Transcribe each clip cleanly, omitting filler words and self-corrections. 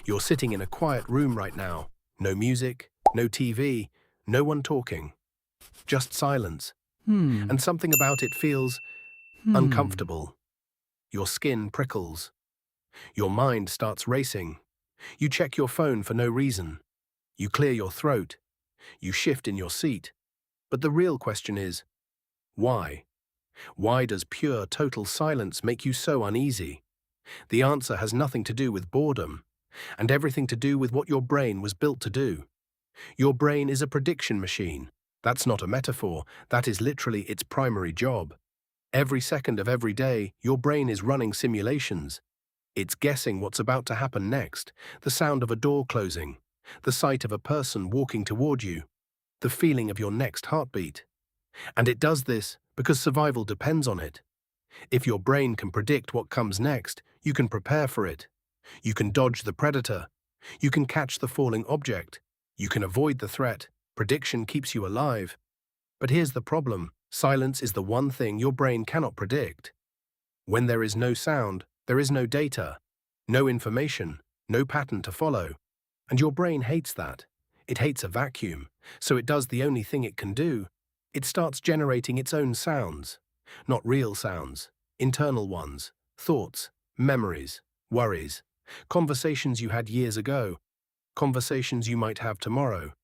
You're sitting in a quiet room right now. No music, no TV, no one talking. Just silence. Hmm. And something about it feels Hmm. uncomfortable. Your skin prickles. Your mind starts racing. You check your phone for no reason. You clear your throat. You shift in your seat. But the real question is, why? Why does pure, total silence make you so uneasy? The answer has nothing to do with boredom, and everything to do with what your brain was built to do. Your brain is a prediction machine. That's not a metaphor, that is literally its primary job. Every second of every day, your brain is running simulations. It's guessing what's about to happen next, the sound of a door closing, the sight of a person walking toward you, the feeling of your next heartbeat. And it does this because survival depends on it. If your brain can predict what comes next, you can prepare for it. You can dodge the predator. You can catch the falling object. You can avoid the threat. Prediction keeps you alive. But here's the problem. Silence is the one thing your brain cannot predict. When there is no sound, there is no data, no information, no pattern to follow. And your brain hates that. It hates a vacuum, so it does the only thing it can do. It starts generating its own sounds. Not real sounds, internal ones, thoughts, memories, worries, conversations you had years ago, conversations you might have tomorrow.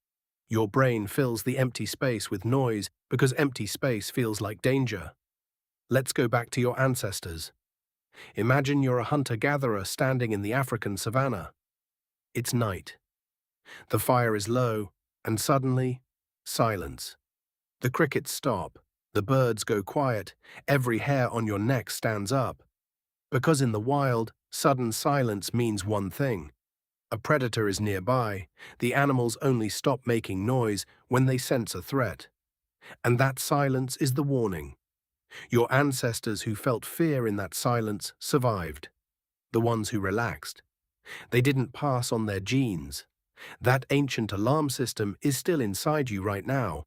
Your brain fills the empty space with noise because empty space feels like danger. Let's go back to your ancestors. Imagine you're a hunter-gatherer standing in the African savanna. It's night. The fire is low, and suddenly, silence. The crickets stop, the birds go quiet, every hair on your neck stands up. Because in the wild, sudden silence means one thing. A predator is nearby. The animals only stop making noise when they sense a threat. And that silence is the warning. Your ancestors who felt fear in that silence survived. The ones who relaxed. They didn't pass on their genes. That ancient alarm system is still inside you right now.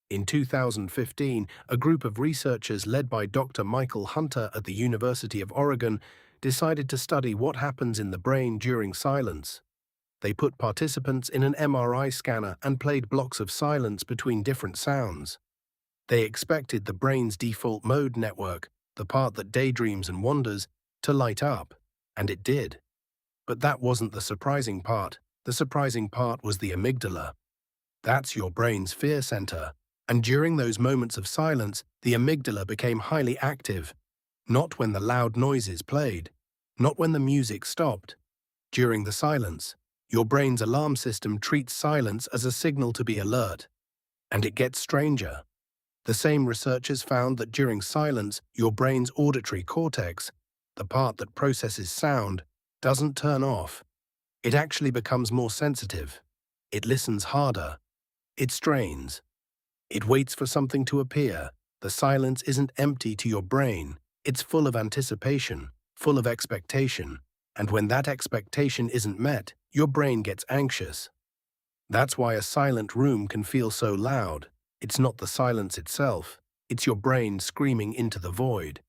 In 2015, a group of researchers led by Dr. Michael Hunter at the University of Oregon decided to study what happens in the brain during silence. They put participants in an MRI scanner and played blocks of silence between different sounds. They expected the brain's default mode network, the part that daydreams and wanders, to light up, and it did. But that wasn't the surprising part. The surprising part was the amygdala. That's your brain's fear center. And during those moments of silence, the amygdala became highly active. Not when the loud noises played. Not when the music stopped. During the silence, your brain's alarm system treats silence as a signal to be alert. And it gets stranger. The same researchers found that during silence, your brain's auditory cortex, the part that processes sound, doesn't turn off. It actually becomes more sensitive. It listens harder. It strains. It waits for something to appear. The silence isn't empty to your brain. It's full of anticipation, full of expectation. And when that expectation isn't met, your brain gets anxious. That's why a silent room can feel so loud. It's not the silence itself. It's your brain screaming into the void.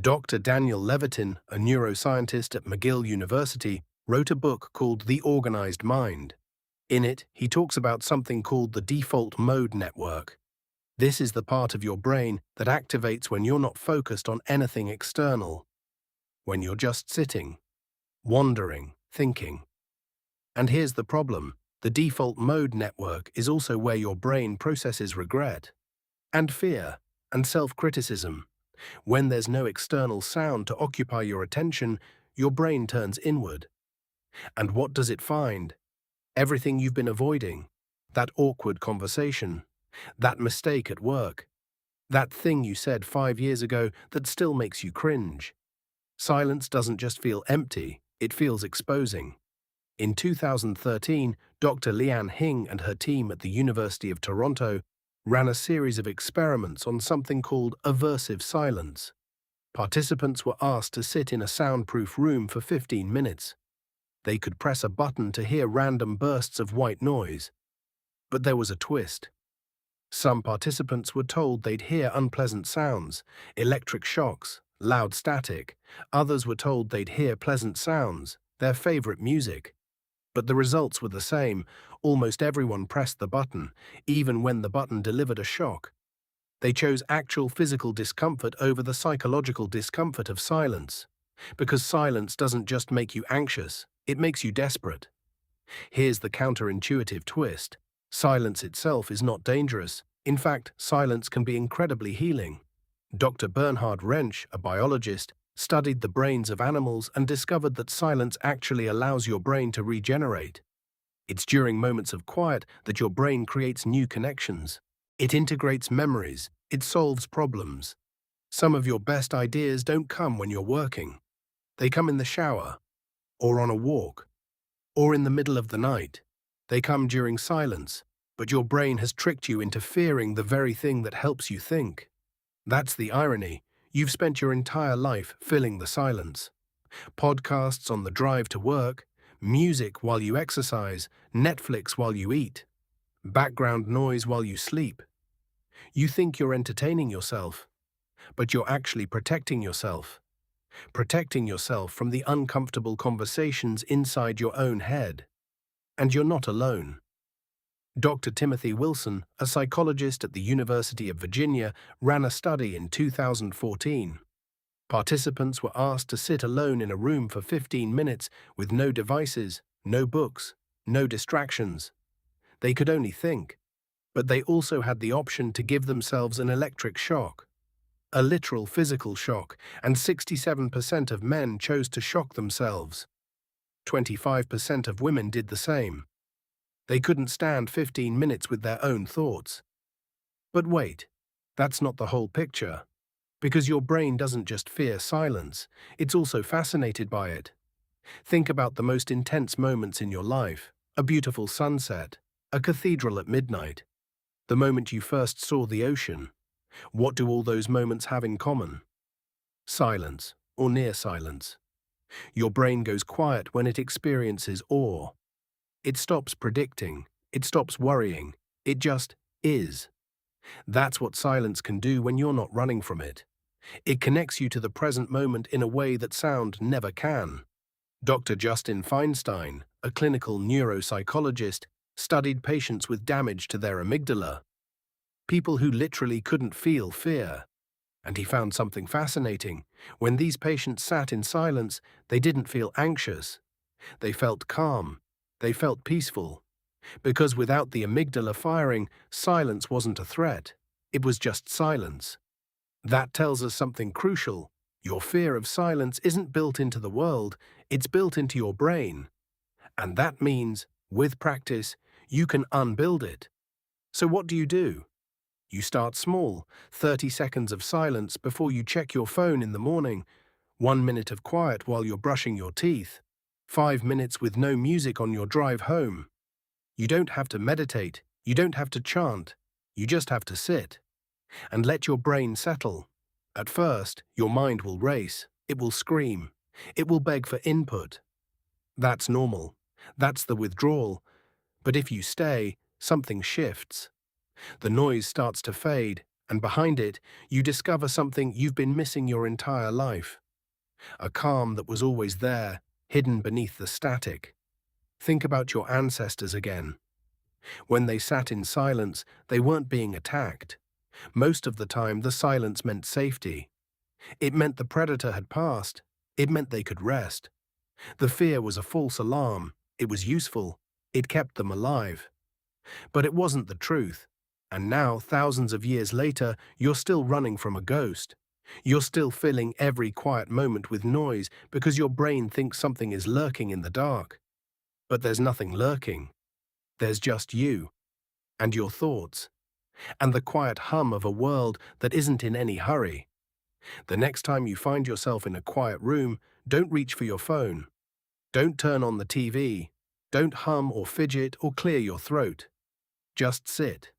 Dr. Daniel Levitin, a neuroscientist at McGill University, wrote a book called The Organized Mind. In it, he talks about something called the default mode network. This is the part of your brain that activates when you're not focused on anything external. When you're just sitting, wandering, thinking. And here's the problem. The default mode network is also where your brain processes regret, and fear, and self-criticism. When there's no external sound to occupy your attention, your brain turns inward. And what does it find? Everything you've been avoiding. That awkward conversation. That mistake at work. That thing you said 5 years ago that still makes you cringe. Silence doesn't just feel empty, it feels exposing. In 2013, Dr. Lian Hing and her team at the University of Toronto ran a series of experiments on something called aversive silence. Participants were asked to sit in a soundproof room for 15 minutes. They could press a button to hear random bursts of white noise. But there was a twist. Some participants were told they'd hear unpleasant sounds, electric shocks, loud static. Others were told they'd hear pleasant sounds, their favorite music. But the results were the same. Almost everyone pressed the button, even when the button delivered a shock. They chose actual physical discomfort over the psychological discomfort of silence. Because silence doesn't just make you anxious, it makes you desperate. Here's the counterintuitive twist. Silence itself is not dangerous. In fact, silence can be incredibly healing. Dr. Bernhard Rensch, a biologist, studied the brains of animals and discovered that silence actually allows your brain to regenerate. It's during moments of quiet that your brain creates new connections. It integrates memories. It solves problems. Some of your best ideas don't come when you're working. They come in the shower, or on a walk, or in the middle of the night. They come during silence, but your brain has tricked you into fearing the very thing that helps you think. That's the irony. You've spent your entire life filling the silence. Podcasts on the drive to work, music while you exercise, Netflix while you eat, background noise while you sleep. You think you're entertaining yourself, but you're actually protecting yourself. Protecting yourself from the uncomfortable conversations inside your own head. And you're not alone. Dr. Timothy Wilson, a psychologist at the University of Virginia, ran a study in 2014. Participants were asked to sit alone in a room for 15 minutes with no devices, no books, no distractions. They could only think, but they also had the option to give themselves an electric shock, a literal physical shock, and 67% of men chose to shock themselves. 25% of women did the same. They couldn't stand 15 minutes with their own thoughts. But wait, that's not the whole picture. Because your brain doesn't just fear silence, it's also fascinated by it. Think about the most intense moments in your life: a beautiful sunset, a cathedral at midnight, the moment you first saw the ocean. What do all those moments have in common? Silence, or near silence. Your brain goes quiet when it experiences awe. It stops predicting, it stops worrying, it just is. That's what silence can do when you're not running from it. It connects you to the present moment in a way that sound never can. Dr. Justin Feinstein, a clinical neuropsychologist, studied patients with damage to their amygdala, people who literally couldn't feel fear. And he found something fascinating. When these patients sat in silence, they didn't feel anxious. They felt calm. They felt peaceful. Because without the amygdala firing, silence wasn't a threat. It was just silence. That tells us something crucial. Your fear of silence isn't built into the world, it's built into your brain. And that means, with practice, you can unbuild it. So what do? You start small, 30 seconds of silence before you check your phone in the morning, 1 minute of quiet while you're brushing your teeth, 5 minutes with no music on your drive home. You don't have to meditate, you don't have to chant, you just have to sit. And let your brain settle. At first, your mind will race, it will scream, it will beg for input. That's normal, that's the withdrawal. But if you stay, something shifts. The noise starts to fade, and behind it, you discover something you've been missing your entire life. A calm that was always there, hidden beneath the static. Think about your ancestors again. When they sat in silence, they weren't being attacked. Most of the time, the silence meant safety. It meant the predator had passed. It meant they could rest. The fear was a false alarm. It was useful. It kept them alive. But it wasn't the truth. And now, thousands of years later, you're still running from a ghost. You're still filling every quiet moment with noise because your brain thinks something is lurking in the dark. But there's nothing lurking. There's just you, and your thoughts, and the quiet hum of a world that isn't in any hurry. The next time you find yourself in a quiet room, don't reach for your phone. Don't turn on the TV. Don't hum or fidget or clear your throat. Just sit.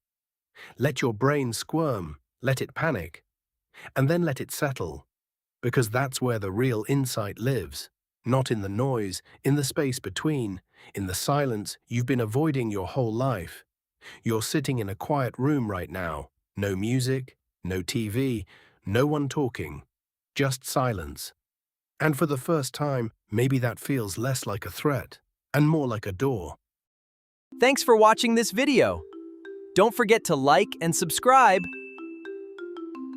Let your brain squirm, let it panic, and then let it settle, because that's where the real insight lives, not in the noise, in the space between, in the silence you've been avoiding your whole life. You're sitting in a quiet room right now, no music, no TV, no one talking, just silence. And for the first time, maybe that feels less like a threat and more like a door. Thanks for watching this video. Don't forget to like and subscribe